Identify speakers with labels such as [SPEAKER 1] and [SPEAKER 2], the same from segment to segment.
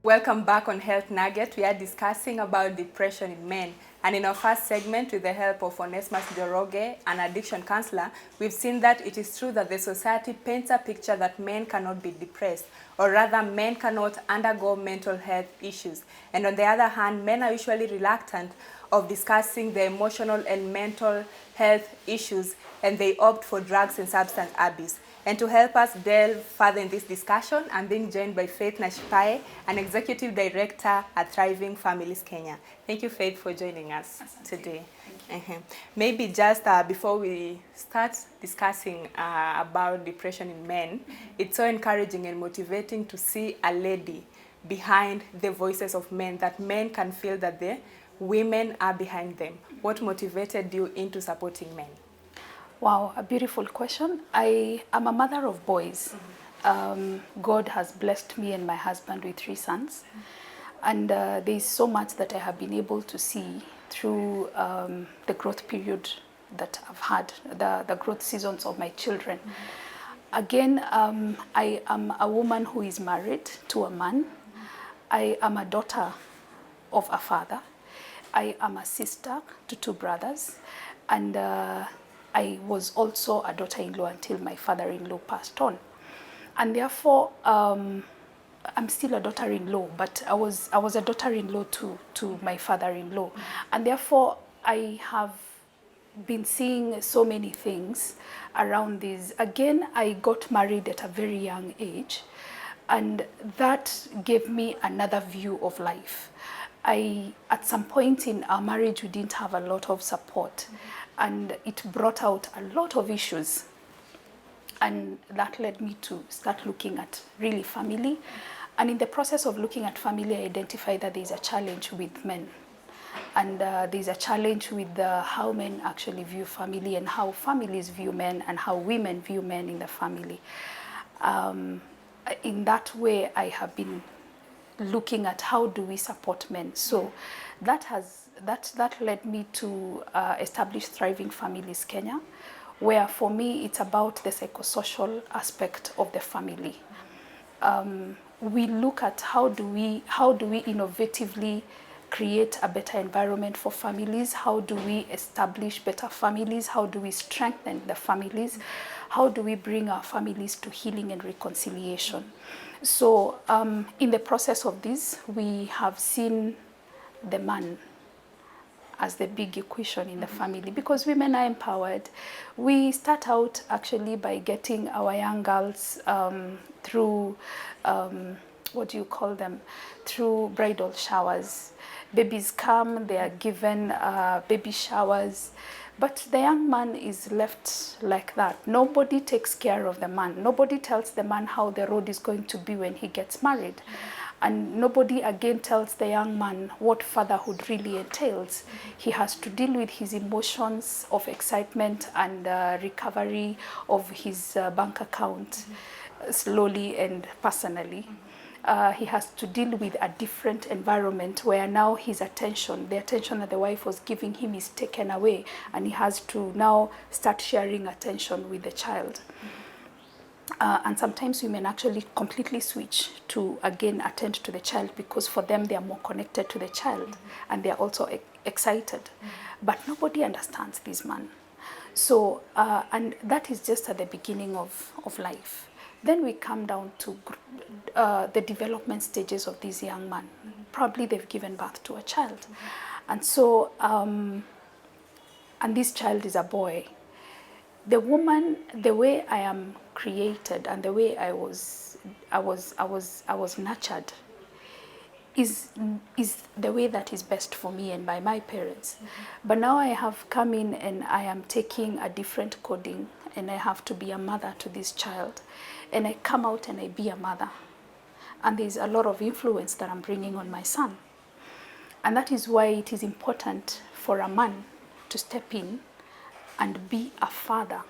[SPEAKER 1] Welcome back on Health Nugget. We are discussing about depression in men. And in our first segment, with the help of Onesmus Joroge, an addiction counselor, we've seen that it is true that the society paints a picture that men cannot be depressed, or rather men cannot undergo mental health issues. And on the other hand, men are usually reluctant of discussing the emotional and mental health issues, and they opt for drugs and substance abuse. And to help us delve further in this discussion, I'm being joined by Faith Nashipae, an Executive Director at Thriving Families Kenya. Thank you, Faith, for joining us today. Maybe just before we start discussing about depression in men, it's so encouraging and motivating to see a lady behind the voices of men, that men can feel that the women are behind them. What motivated you into supporting men?
[SPEAKER 2] Wow, a beautiful question. I am a mother of boys. God has blessed me and my husband with 3 sons. And there is so much that I have been able to see through the growth period that I've had, the growth seasons of my children. Again, I am a woman who is married to a man. I am a daughter of a father. I am a sister to 2 brothers. And I was also a daughter-in-law until my father-in-law passed on. And therefore, I'm still a daughter-in-law, but I was a daughter-in-law to my father-in-law. And therefore, I have been seeing so many things around this. Again, I got married at a very young age, and that gave me another view of life. At some point in our marriage, we didn't have a lot of support, and it brought out a lot of issues. And that led me to start looking at really family. And in the process of looking at family, I identified that there's a challenge with men. And there's a challenge with how men actually view family, and how families view men, and how women view men in the family. In that way, I have been looking at how do we support men. So that led me to establish Thriving Families Kenya, where for me it's about the psychosocial aspect of the family. We look at how do we innovatively create a better environment for families, how do we establish better families, how do we strengthen the families, how do we bring our families to healing and reconciliation. So in the process of this, we have seen the man as the big equation in the family, because women are empowered. We start out actually by getting our young girls through, what do you call them, through bridal showers. Babies come, they are given baby showers, but the young man is left like that. Nobody takes care of the man. Nobody tells the man how the road is going to be when he gets married. And nobody again tells the young man what fatherhood really entails. He has to deal with his emotions of excitement and recovery of his bank account slowly and personally. He has to deal with a different environment where now his attention, the attention that the wife was giving him, is taken away, and he has to now start sharing attention with the child. And sometimes women actually completely switch to again attend to the child, because for them they are more connected to the child and they are also excited. But nobody understands this man. So, and that is just at the beginning of life. Then we come down to the development stages of this young man. Probably they've given birth to a child. And so, and this child is a boy. The woman, the way I am created and the way I was nurtured is the way that is best for me and by my parents. But now I have come in and I am taking a different coding, and I have to be a mother to this child. And I come out and I be a mother. And there's a lot of influence that I'm bringing on my son. And that is why it is important for a man to step in and be a father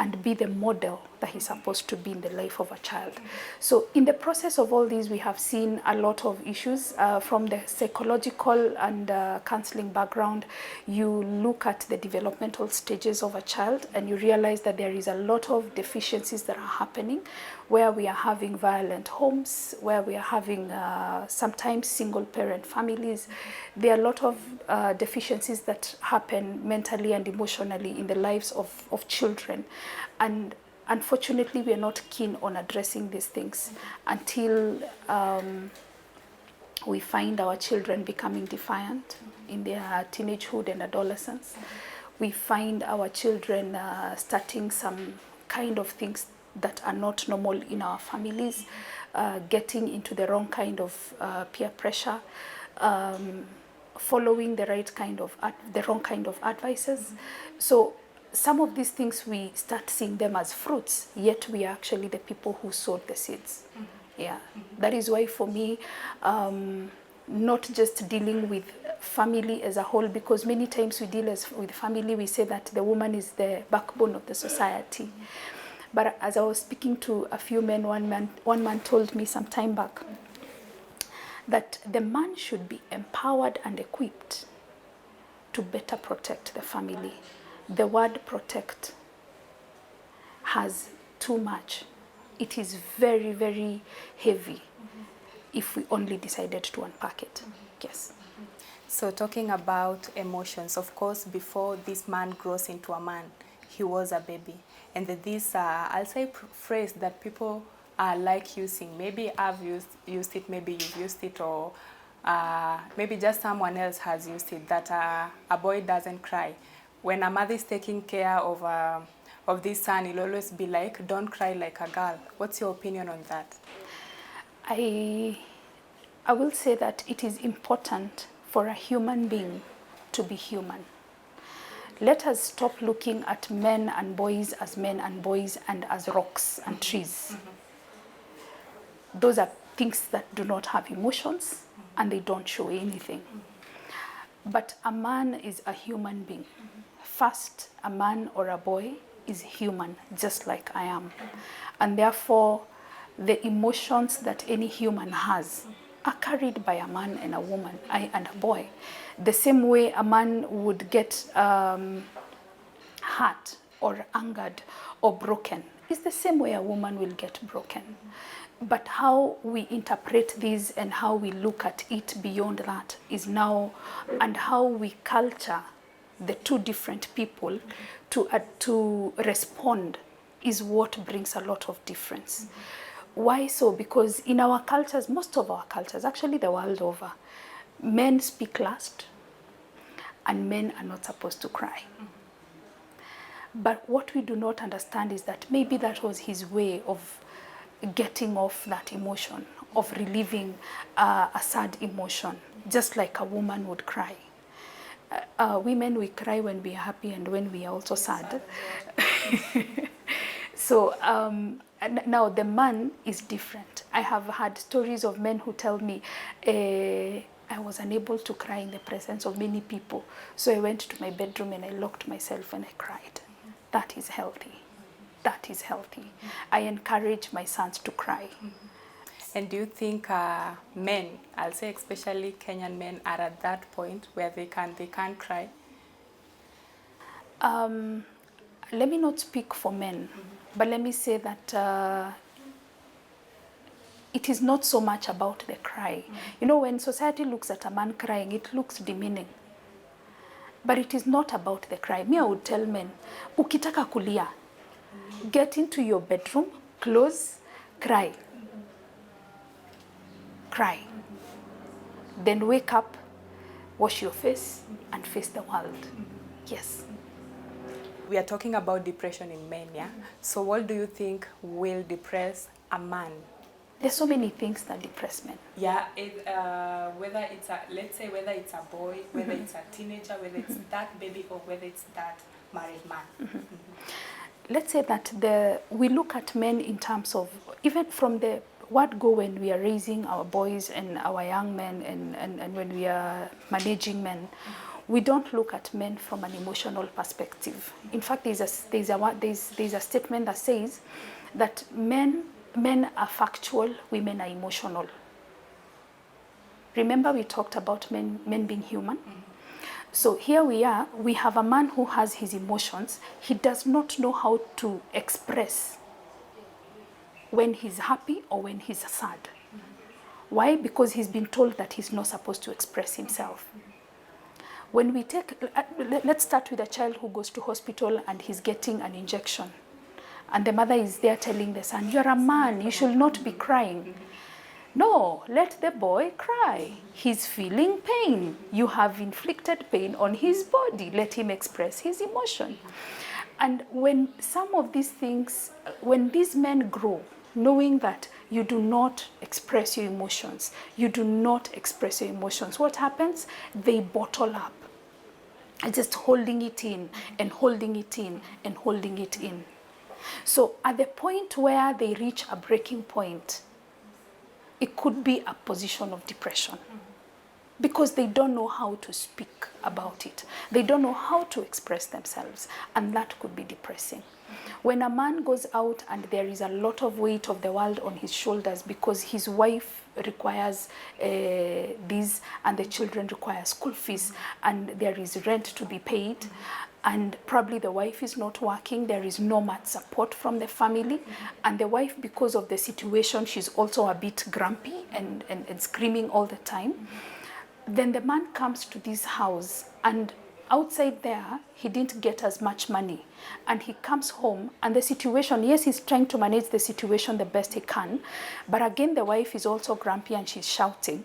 [SPEAKER 2] and be the model that he's supposed to be in the life of a child. So in the process of all these, we have seen a lot of issues from the psychological and counseling background. You look at the developmental stages of a child and you realize that there is a lot of deficiencies that are happening, where we are having violent homes, where we are having sometimes single parent families. There are a lot of deficiencies that happen mentally and emotionally in the lives of children. And unfortunately, we are not keen on addressing these things until we find our children becoming defiant in their teenagehood and adolescence. We find our children starting some kind of things that are not normal in our families, getting into the wrong kind of peer pressure, following the wrong kind of advices. So some of these things, we start seeing them as fruits, yet we are actually the people who sowed the seeds. Yeah, that is why for me, not just dealing with family as a whole, because many times we deal with family, we say that the woman is the backbone of the society. But as I was speaking to a few men, one man told me some time back that the man should be empowered and equipped to better protect the family. The word protect has too much. It is very, very heavy if we only decided to unpack it. Yes.
[SPEAKER 1] So talking about emotions, of course, before this man grows into a man, he was a baby. And this, I'll say, phrase that people like using. Maybe I've used it, maybe you've used it, or maybe just someone else has used it, that a boy doesn't cry. When a mother is taking care of this son, he'll always be like, don't cry like a girl. What's your opinion on that?
[SPEAKER 2] I will say that it is important for a human being to be human. Let us stop looking at men and boys as men and boys and as rocks and trees. Those are things that do not have emotions and they don't show anything. But a man is a human being. First, a man or a boy is human, just like I am. And therefore, the emotions that any human has are carried by a man and a woman and a boy. The same way a man would get hurt or angered or broken is the same way a woman will get broken. But how we interpret these and how we look at it beyond that is now, and how we culture the two different people to respond is what brings a lot of difference. Why so? Because in our cultures, most of our cultures, actually the world over, men speak last and men are not supposed to cry. But what we do not understand is that maybe that was his way of getting off that emotion, of relieving a sad emotion, just like a woman would cry. Women, we cry when we are happy and when we are also sad. So now the man is different. I have had stories of men who tell me, I was unable to cry in the presence of many people. So I went to my bedroom and I locked myself and I cried. That is healthy. That is healthy. I encourage my sons to cry.
[SPEAKER 1] And do you think men, I'll say especially Kenyan men, are at that point where they can't cry?
[SPEAKER 2] Let me not speak for men, but let me say that it is not so much about the cry. You know, when society looks at a man crying, it looks demeaning. But it is not about the cry. Me, I would tell men, ukitaka kulia, get into your bedroom, close, cry. Cry. Then wake up, wash your face, and face the world. Yes.
[SPEAKER 1] We are talking about depression in men, yeah? So what do you think will depress a man?
[SPEAKER 2] There's so many things that depress men.
[SPEAKER 1] Yeah, whether it's let's say whether it's a boy, whether it's a teenager, whether it's that baby, or whether it's that married man.
[SPEAKER 2] Let's say that we look at men in terms of, even from the word go, when we are raising our boys and our young men and when we are managing men, we don't look at men from an emotional perspective. In fact, there's a statement that says that men are factual, women are emotional. Remember we talked about men being human? So here we are, we have a man who has his emotions. He does not know how to express when he's happy or when he's sad. Why? Because he's been told that he's not supposed to express himself. When we take, let's start with a child who goes to hospital and he's getting an injection. And the mother is there telling the son, you're a man, you should not be crying. No, let the boy cry. He's feeling pain. You have inflicted pain on his body. Let him express his emotion. And when some of these things, when these men grow, knowing that you do not express your emotions, what happens? They bottle up. Just holding it in and holding it in and holding it in. So at the point where they reach a breaking point, it could be a position of depression because they don't know how to speak about it. They don't know how to express themselves, and that could be depressing. When a man goes out and there is a lot of weight of the world on his shoulders because his wife requires this and the children require school fees and there is rent to be paid, and probably the wife is not working, there is no much support from the family, and the wife, because of the situation, she's also a bit grumpy and screaming all the time. Then the man comes to this house, and outside there, he didn't get as much money. And he comes home, and the situation, yes, he's trying to manage the situation the best he can, but again, the wife is also grumpy and she's shouting.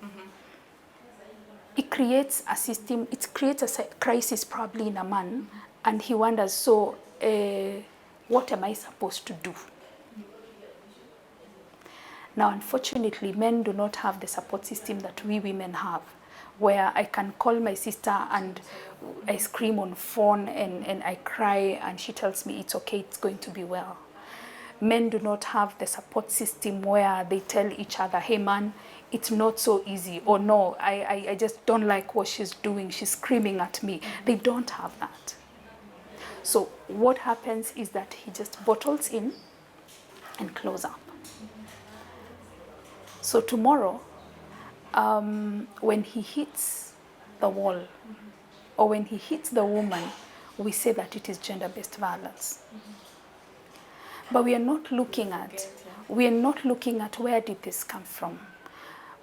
[SPEAKER 2] It creates a system, it creates a crisis probably in a man, and he wonders, so what am I supposed to do? Now, unfortunately, men do not have the support system that we women have, where I can call my sister and I scream on phone and I cry and she tells me it's okay, it's going to be well. Men do not have the support system where they tell each other, hey man, it's not so easy, or no, I just don't like what she's doing, she's screaming at me. They don't have that. So what happens is that he just bottles in and close up. So tomorrow, when he hits the wall or when he hits the woman, we say that it is gender-based violence. But we are not looking at where did this come from.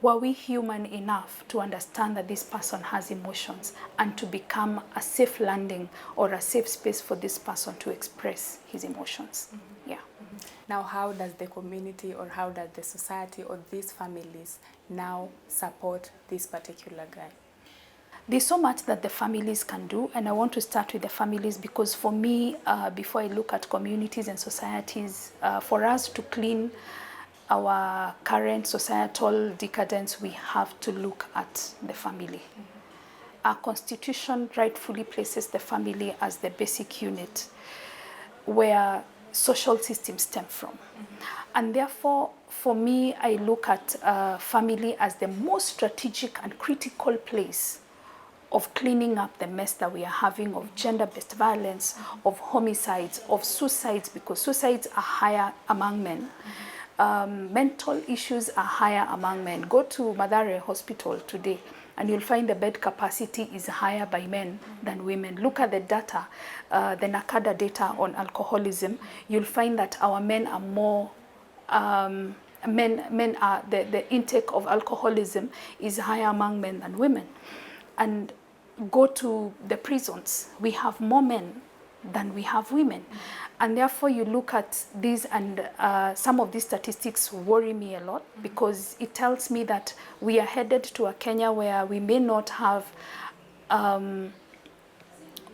[SPEAKER 2] Were we human enough to understand that this person has emotions and to become a safe landing or a safe space for this person to express his emotions? Yeah.
[SPEAKER 1] Now, how does the community or how does the society or these families now support this particular guy?
[SPEAKER 2] There's so much that the families can do, and I want to start with the families because for me, before I look at communities and societies, for us to clean our current societal decadence, we have to look at the family. Our constitution rightfully places the family as the basic unit where social systems stem from. And therefore, for me, I look at family as the most strategic and critical place of cleaning up the mess that we are having of gender-based violence, of homicides, of suicides, because suicides are higher among men. Mental issues are higher among men. Go to Mathare Hospital today and you'll find the bed capacity is higher by men than women. Look at the data, the NACADA data on alcoholism. You'll find that our men are more, men are, the intake of alcoholism is higher among men than women. And go to the prisons, we have more men than we have women. And therefore you look at these, and some of these statistics worry me a lot because it tells me that we are headed to a Kenya where we may not have,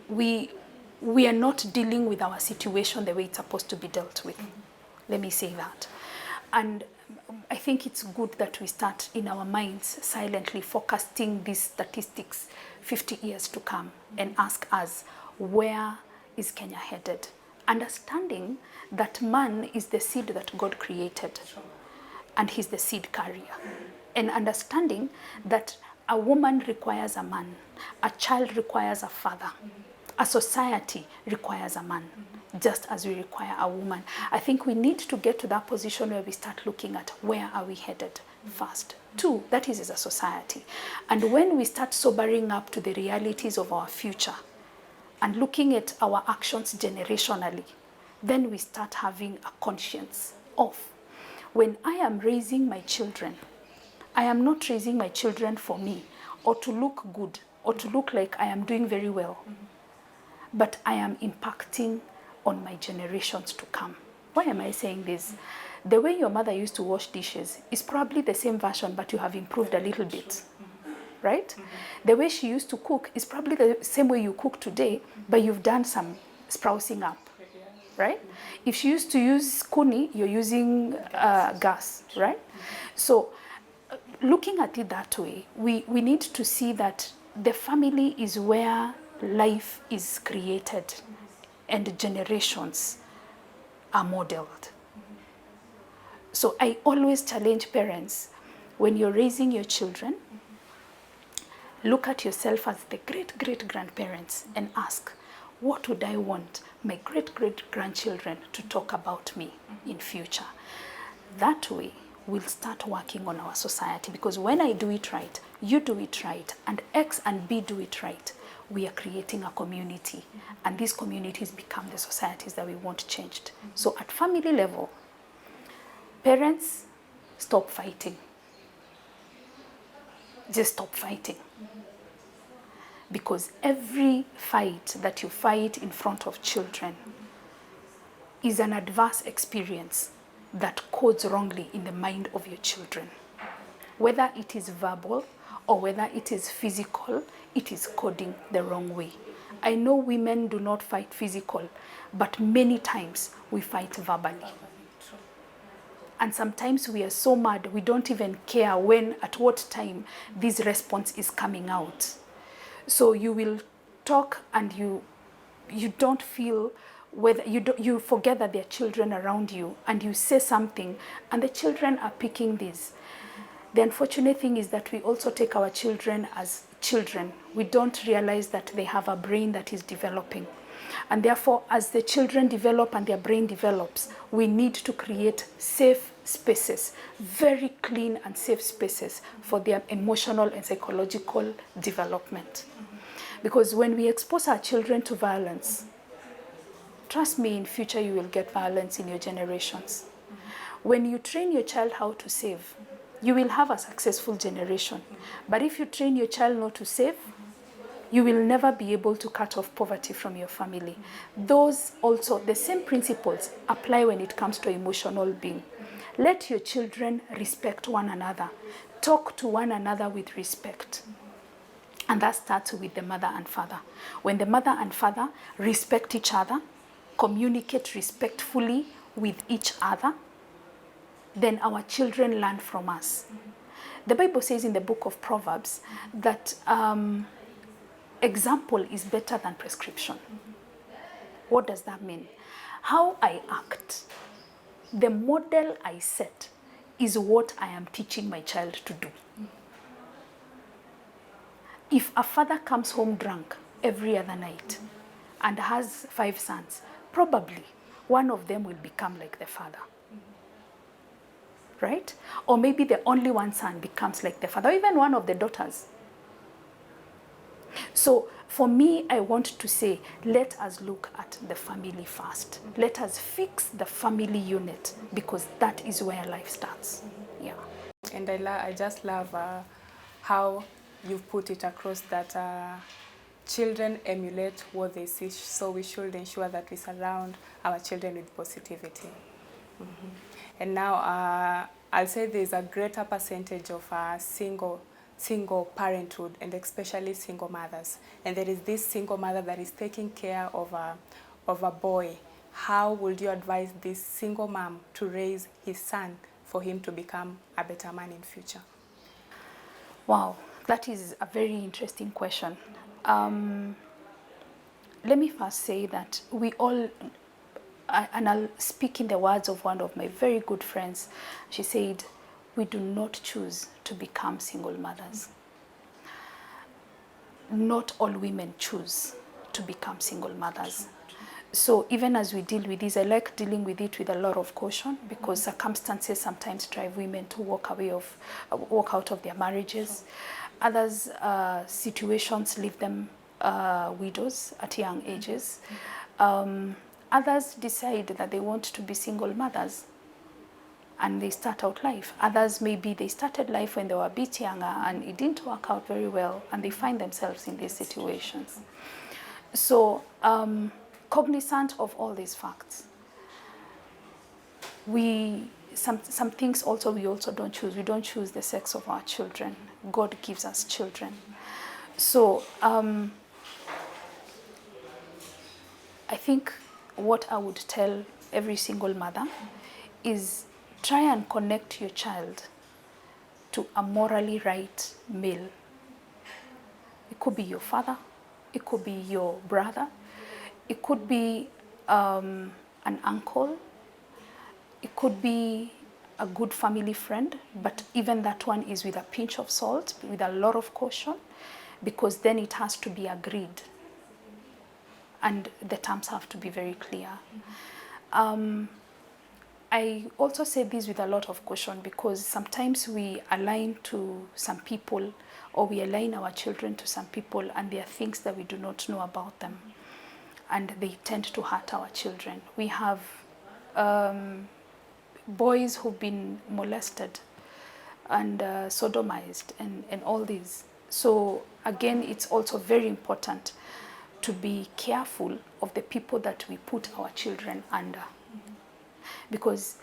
[SPEAKER 2] we are not dealing with our situation the way it's supposed to be dealt with. Let me say that. And I think it's good that we start in our minds silently forecasting these statistics 50 years to come and ask us, where is Kenya headed? Understanding that man is the seed that God created and he's the seed carrier. And understanding that a woman requires a man, a child requires a father, a society requires a man, just as we require a woman. I think we need to get to that position where we start looking at where are we headed first. Two, that is as a society. And when we start sobering up to the realities of our future and looking at our actions generationally, then we start having a conscience of, when I am raising my children, I am not raising my children for me or to look good or to look like I am doing very well, but I am impacting on my generations to come. Why am I saying this? The way your mother used to wash dishes is probably the same version, but you have improved a little bit, right? The way she used to cook is probably the same way you cook today, but you've done some sprouting up, right? If she used to use kuni, you're using gas, right? So looking at it that way, we need to see that the family is where life is created and generations are modeled. So I always challenge parents, when you're raising your children, look at yourself as the great-great-grandparents and ask, what would I want my great-great-grandchildren to talk about me in future? That way, we'll start working on our society, because when I do it right, you do it right, and X and B do it right, we are creating a community, and these communities become the societies that we want changed. So at family level, parents, stop fighting. Just stop fighting. Because every fight that you fight in front of children is an adverse experience that codes wrongly in the mind of your children. Whether it is verbal or whether it is physical, it is coding the wrong way. I know women do not fight physical, but many times we fight verbally. And sometimes we are so mad, we don't even care when, at what time this response is coming out. So you will talk and you don't feel whether you forget that there are children around you, and you say something and the children are picking this. The unfortunate thing is that we also take our children as children. We don't realize that they have a brain that is developing. And therefore, as the children develop and their brain develops, we need to create safe spaces, very clean and safe spaces for their emotional and psychological development. Because when we expose our children to violence, trust me, in future you will get violence in your generations. When you train your child how to save, you will have a successful generation. But if you train your child not to save, you will never be able to cut off poverty from your family. Those also, the same principles apply when it comes to emotional being. Let your children respect one another. Talk to one another with respect. And that starts with the mother and father. When the mother and father respect each other, communicate respectfully with each other, then our children learn from us. The Bible says in the book of Proverbs that example is better than prescription. What does that mean? How I act, the model I set, is what I am teaching my child to do. If a father comes home drunk every other night and has 5 sons, probably one of them will become like the father. Right? Or maybe the only one son becomes like the father, or even one of the daughters. So for me, I want to say, let us look at the family first. Let us fix the family unit, because that is where life starts. Yeah.
[SPEAKER 1] And I just love how you've put it across that children emulate what they see, so we should ensure that we surround our children with positivity. And now I'll say there's a greater percentage of single parenthood, and especially single mothers. And there is this single mother that is taking care of a boy. How would you advise this single mom to raise his son for him to become a better man in future?
[SPEAKER 2] Wow, that is a very interesting question. Let me first say that we all, and I'll speak in the words of one of my very good friends. She said, we do not choose to become single mothers. not all women choose to become single mothers. So even as we deal with this, I like dealing with it with a lot of caution, because circumstances sometimes drive women to walk out of their marriages. Others, situations leave them widows at young ages. Others decide that they want to be single mothers and they start out life. Others, maybe they started life when they were a bit younger and it didn't work out very well, and they find themselves in these situations. So, cognizant of all these facts, some things also we also don't choose. We don't choose the sex of our children. God gives us children. So I think what I would tell every single mother is try and connect your child to a morally right male. It could be your father, it could be your brother, it could be an uncle, it could be a good family friend, but even that one is with a pinch of salt, with a lot of caution, because then it has to be agreed. And the terms have to be very clear. I also say this with a lot of caution, because sometimes we align to some people, or we align our children to some people, and there are things that we do not know about them, and they tend to hurt our children. We have boys who've been molested and sodomized and all these. So again, it's also very important to be careful of the people that we put our children under. Because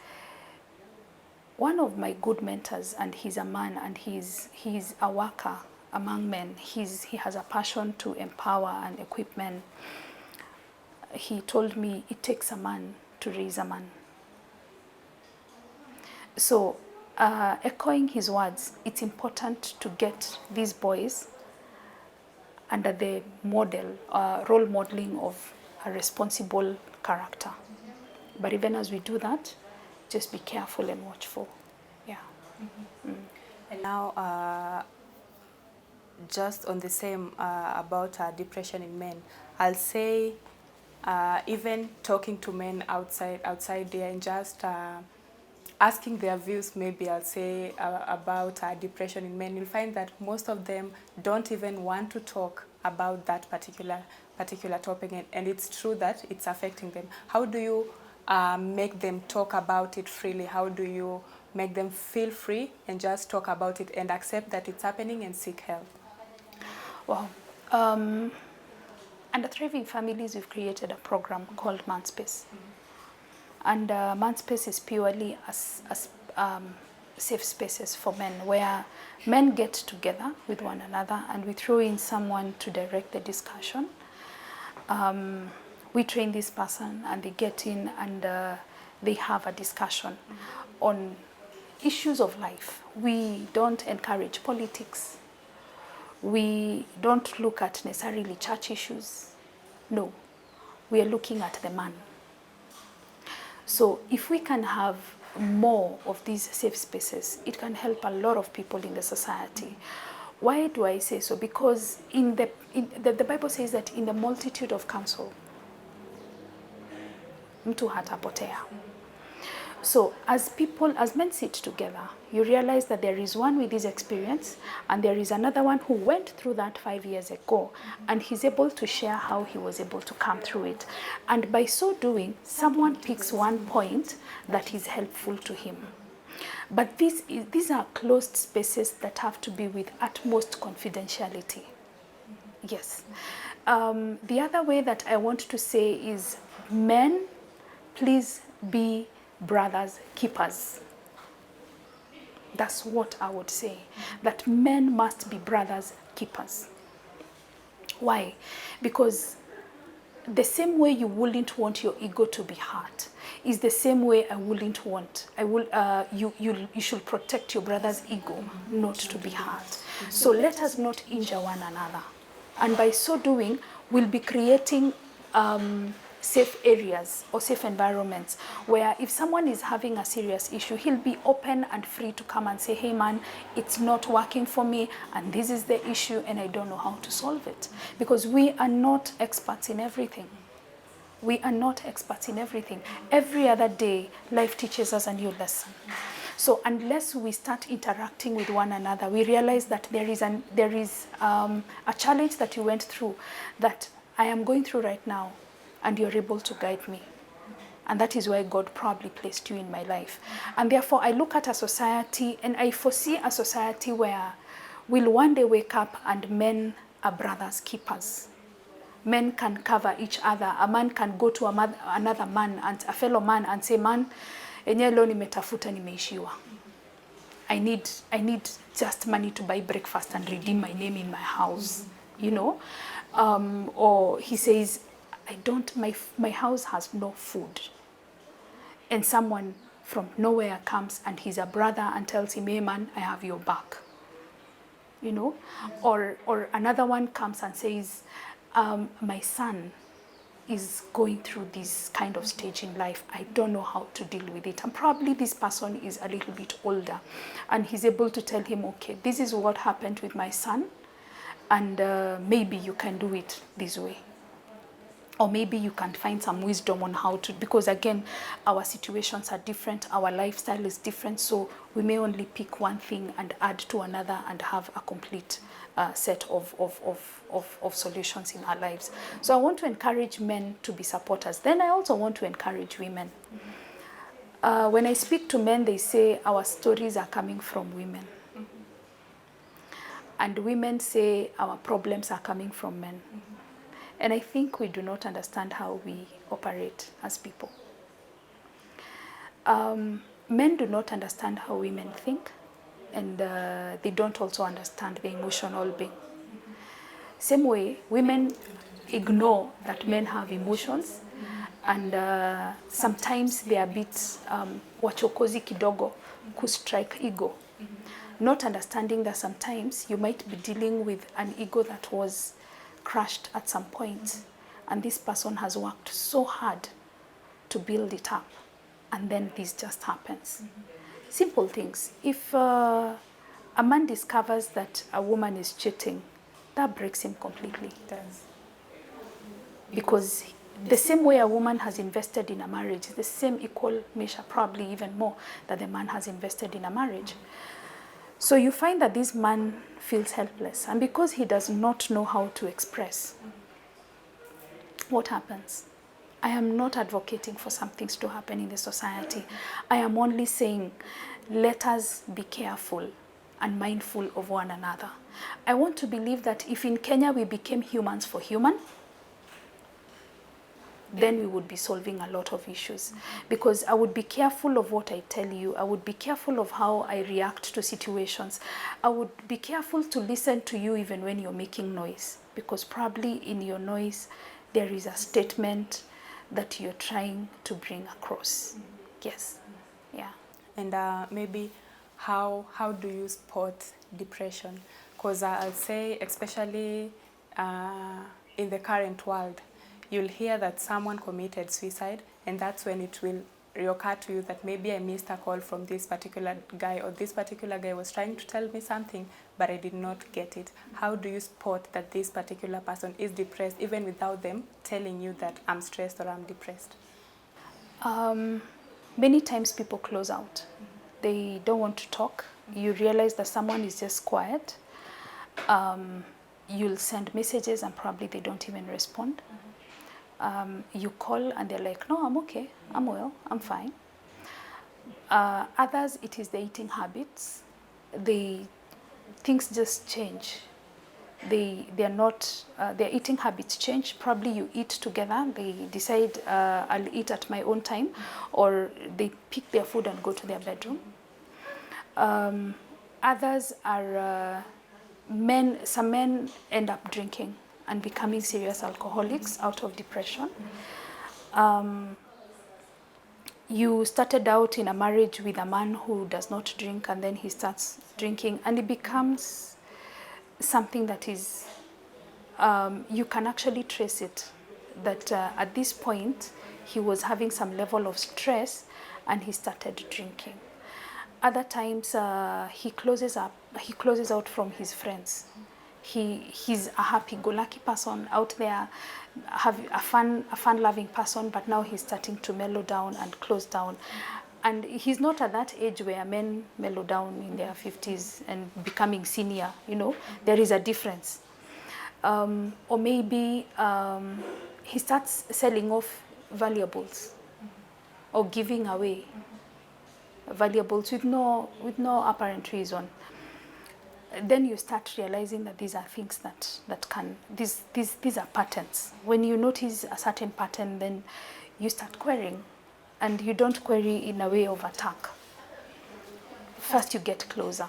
[SPEAKER 2] one of my good mentors, and he's a man, and he's a worker among men, he has a passion to empower and equip men. He told me it takes a man to raise a man. So echoing his words, it's important to get these boys under the model, role modeling of a responsible character. But even as we do that, just be careful and watchful. Yeah. Mm-hmm.
[SPEAKER 1] And now, just on the same about depression in men, I'll say even talking to men outside there and just asking their views, maybe I'll say about depression in men, you'll find that most of them don't even want to talk about that particular topic, and it's true that it's affecting them. How do you make them talk about it freely? How do you make them feel free and just talk about it and accept that it's happening and seek help?
[SPEAKER 2] Well, under Thriving Families, we've created a program called ManSpace. And ManSpace is purely as safe spaces for men, where men get together with one another and we throw in someone to direct the discussion. We train this person and they get in and they have a discussion on issues of life. We don't encourage politics. We don't look at necessarily church issues. No, we are looking at the man. So if we can have more of these safe spaces, it can help a lot of people in the society. Why do I say so? Because the Bible says that in the multitude of counsel, mtu hatapotea. So as men sit together, you realize that there is one with this experience and there is another one who went through that 5 years ago, and he's able to share how he was able to come through it. And by so doing, someone picks one point that is helpful to him. But these are closed spaces that have to be with utmost confidentiality. Yes. The other way that I want to say is, men, please be brothers keepers. That's what I would say, that men must be brothers keepers. Why? Because the same way you wouldn't want your ego to be hurt is the same way I wouldn't want. You should protect your brother's ego not to be hurt. So let us not injure one another. And by so doing, we'll be creating safe areas or safe environments where if someone is having a serious issue, he'll be open and free to come and say, hey man, it's not working for me and this is the issue and I don't know how to solve it. Because we are not experts in everything. We are not experts in everything. Every other day, life teaches us a new lesson. So unless we start interacting with one another, we realize that there is a challenge that you went through that I am going through right now, and you're able to guide me. And that is why God probably placed you in my life. And therefore, I look at a society, and I foresee a society where we'll one day wake up and men are brothers keepers. Men can cover each other. A man can go to another man, and a fellow man, and say, man, enye leo nimetafuta nimeishiwa. I need just money to buy breakfast and redeem my name in my house, you know. Or he says, my house has no food. And someone from nowhere comes and he's a brother and tells him, hey man, I have your back. You know. Or another one comes and says, my son is going through this kind of stage in life. I don't know how to deal with it. And probably this person is a little bit older and he's able to tell him, okay, this is what happened with my son, and maybe you can do it this way. Or maybe you can find some wisdom on how to, because again, our situations are different, our lifestyle is different, so we may only pick one thing and add to another and have a complete set of solutions in our lives. So I want to encourage men to be supporters. Then I also want to encourage women. When I speak to men, they say our stories are coming from women. And women say our problems are coming from men. And I think we do not understand how we operate as people. Men do not understand how women think, and they don't also understand the emotional being. Same way, women ignore that men have emotions, and sometimes they are a bit wachokozi kidogo, ku-strike ego. Not understanding that sometimes you might be dealing with an ego that was crushed at some point, and this person has worked so hard to build it up, and then this just happens. Simple things. If a man discovers that a woman is cheating, that breaks him completely.
[SPEAKER 1] It does.
[SPEAKER 2] Because the same way a woman has invested in a marriage, the same equal measure, probably even more, that the man has invested in a marriage. So you find that this man feels helpless, and because he does not know how to express, what happens? I am not advocating for some things to happen in the society. I am only saying, let us be careful and mindful of one another. I want to believe that if in Kenya we became humans for human, then we would be solving a lot of issues. Because I would be careful of what I tell you. I would be careful of how I react to situations. I would be careful to listen to you even when you're making noise. Because probably in your noise, there is a statement that you're trying to bring across. Yes. Yeah.
[SPEAKER 1] And maybe how do you spot depression? Because I'll say, especially in the current world, you'll hear that someone committed suicide, and that's when it will reoccur to you that maybe I missed a call from this particular guy, or this particular guy was trying to tell me something, but I did not get it. How do you spot that this particular person is depressed, even without them telling you that I'm stressed or I'm depressed?
[SPEAKER 2] Many times people close out. They don't want to talk. You realize that someone is just quiet. You'll send messages and probably they don't even respond. You call and they're like, no, I'm okay, I'm well, I'm fine. Others, it is the eating habits. Things just change. Their eating habits change. Probably you eat together. They decide, I'll eat at my own time, or they pick their food and go to their bedroom. Others are men. Some men end up drinking and becoming serious alcoholics out of depression. You started out in a marriage with a man who does not drink, and then he starts drinking, and it becomes something that is, you can actually trace it. that at this point he was having some level of stress and he started drinking. Other times he closes out from his friends. He's a happy-go-lucky person out there, have a fun-loving person, but now he's starting to mellow down and close down. And he's not at that age where men mellow down in their 50s and becoming senior, you know. There is a difference. Or maybe he starts selling off valuables or giving away valuables with no apparent reason. Then you start realizing that these are things that can, these are patterns. When you notice a certain pattern, then you start querying, and you don't query in a way of attack. First you get closer,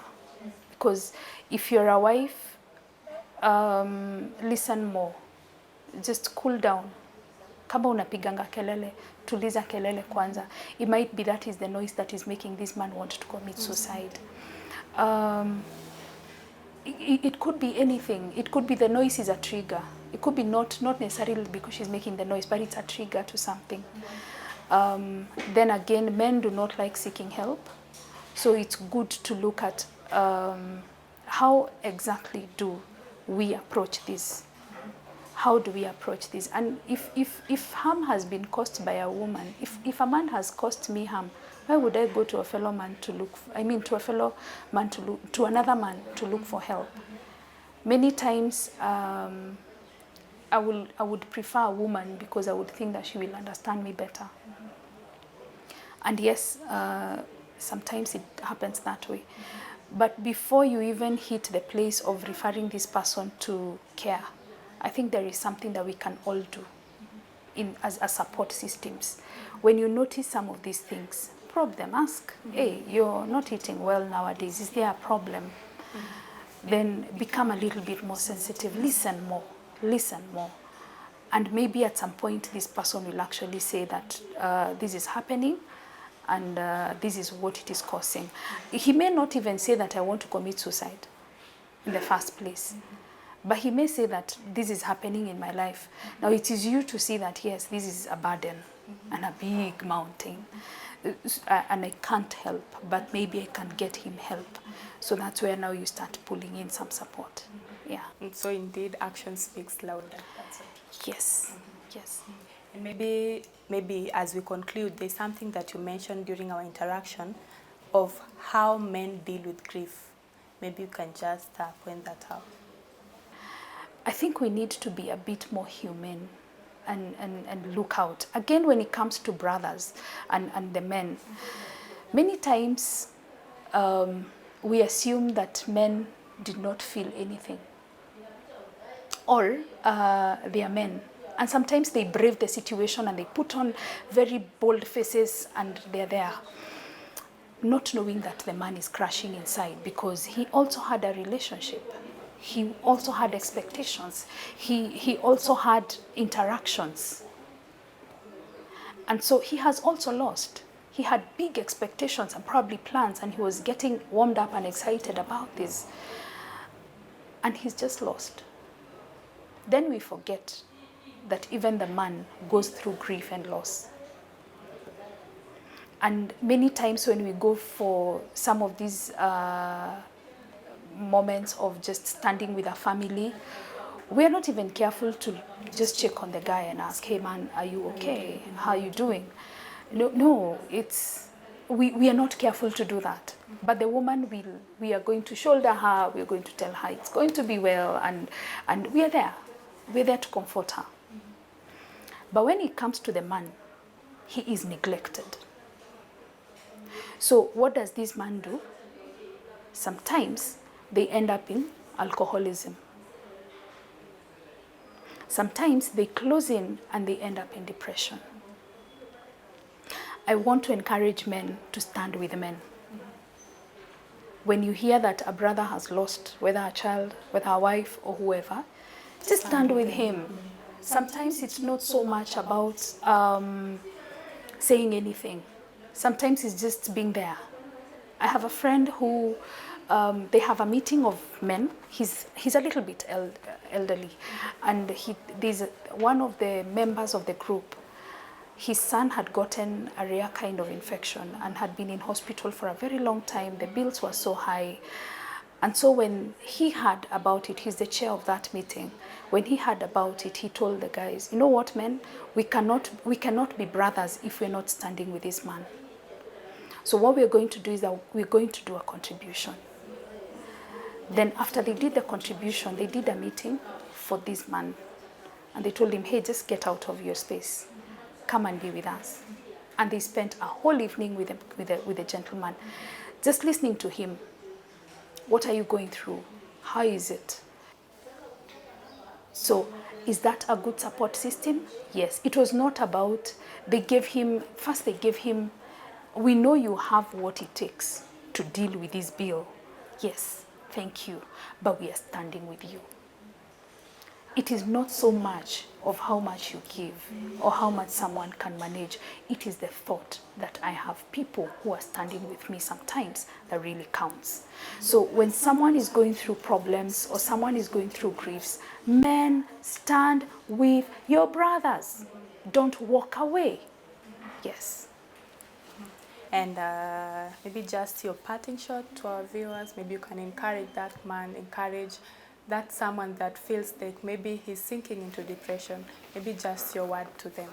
[SPEAKER 2] because if you're a wife, listen more, just cool down. Kama unapiganga kelele, tuliza kelele kwanza. It might be that is the noise that is making this man want to commit suicide. It could be anything. It could be the noise is a trigger. It could be not necessarily because she's making the noise, but it's a trigger to something. Then again, men do not like seeking help. So it's good to look at how exactly do we approach this? How do we approach this? And if harm has been caused by a woman, if a man has caused me harm, why would I go to a fellow man to look, to another man to look for help? Many times I would prefer a woman because I would think that she will understand me better. And yes, sometimes it happens that way. But before you even hit the place of referring this person to care, I think there is something that we can all do as support systems. When you notice some of these things, probe them, ask, hey, you're not eating well nowadays, is there a problem? Then become a little bit more sensitive, listen more. And maybe at some point this person will actually say that this is happening and this is what it is causing. He may not even say that I want to commit suicide in the first place. But he may say that this is happening in my life. Now it is you to see that, yes, this is a burden and a big mountain. And I can't help, but maybe I can get him help. So that's where now you start pulling in some support. Yeah.
[SPEAKER 1] And so indeed, action speaks louder. That's it.
[SPEAKER 2] Yes. Yes.
[SPEAKER 1] And maybe as we conclude, there's something that you mentioned during our interaction of how men deal with grief. Maybe you can just point that out.
[SPEAKER 2] I think we need to be a bit more humane and look out. Again, when it comes to brothers and the men, many times we assume that men did not feel anything. Or they are men. And sometimes they brave the situation and they put on very bold faces and they're there, not knowing that the man is crashing inside because he also had a relationship. He also had expectations. He also had interactions. And so he has also lost. He had big expectations and probably plans, and he was getting warmed up and excited about this. And he's just lost. Then we forget that even the man goes through grief and loss. And many times when we go for some of these moments of just standing with a family, we are not even careful to just check on the guy and ask, hey man, are you okay? How are you doing? No, we are not careful to do that. But the woman, we are going to shoulder her, we are going to tell her it's going to be well, and we are there. We're there to comfort her. But when it comes to the man, he is neglected. So what does this man do? Sometimes they end up in alcoholism. Sometimes they close in and they end up in depression. I want to encourage men to stand with men. When you hear that a brother has lost, whether a child, whether a wife or whoever, just stand with him. Sometimes it's not so much about saying anything. Sometimes it's just being there. I have a friend who they have a meeting of men. He's a little bit elderly, and there's one of the members of the group. His son had gotten a rare kind of infection and had been in hospital for a very long time. The bills were so high. And so when he heard about it, he's the chair of that meeting. When he heard about it, he told the guys, you know what, men, we cannot be brothers if we're not standing with this man. So what we're going to do is that we're going to do a contribution. Then after they did the contribution, they did a meeting for this man. And they told him, hey, just get out of your space. Come and be with us. And they spent a whole evening with the gentleman, just listening to him. What are you going through? How is it? So is that a good support system? Yes. It was not about, they gave him, we know you have what it takes to deal with this bill. Yes, thank you, but we are standing with you. It is not so much of how much you give or how much someone can manage. It is the thought that I have people who are standing with me sometimes that really counts. So when someone is going through problems or someone is going through griefs, men, stand with your brothers. Don't walk away. Yes.
[SPEAKER 1] And maybe just your parting shot to our viewers. Maybe you can encourage that man, encourage that someone that feels like maybe he's sinking into depression. Maybe just your word to them.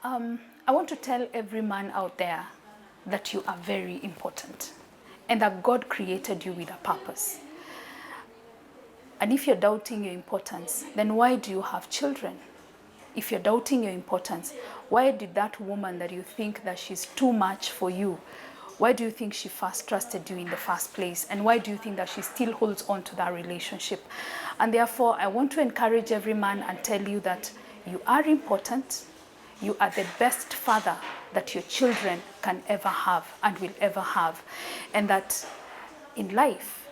[SPEAKER 2] I want to tell every man out there that you are very important and that God created you with a purpose. And if you're doubting your importance, then why do you have children? If you're doubting your importance, why did that woman that you think that she's too much for you, why do you think she first trusted you in the first place? And why do you think that she still holds on to that relationship? And therefore, I want to encourage every man and tell you that you are important. You are the best father that your children can ever have and will ever have. And that in life,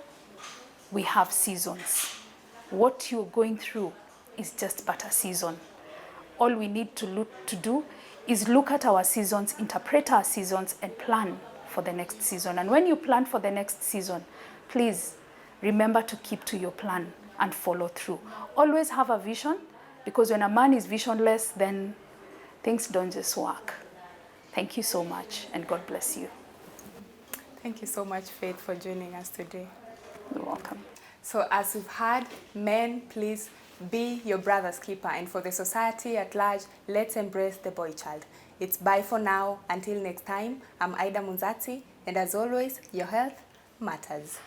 [SPEAKER 2] we have seasons. What you're going through is just but a season. All we need to do is look at our seasons, interpret our seasons, and plan for the next season. And when you plan for the next season, please remember to keep to your plan and follow through. Always have a vision, because when a man is visionless, then things don't just work. Thank you so much, and God bless you.
[SPEAKER 1] Thank you so much, Faith, for joining us today.
[SPEAKER 2] You're welcome.
[SPEAKER 1] So as we've heard, men, please be your brother's keeper. And for the society at large, let's embrace the boy child. It's bye for now. Until next time, I'm Aida Munzati, and as always, your health matters.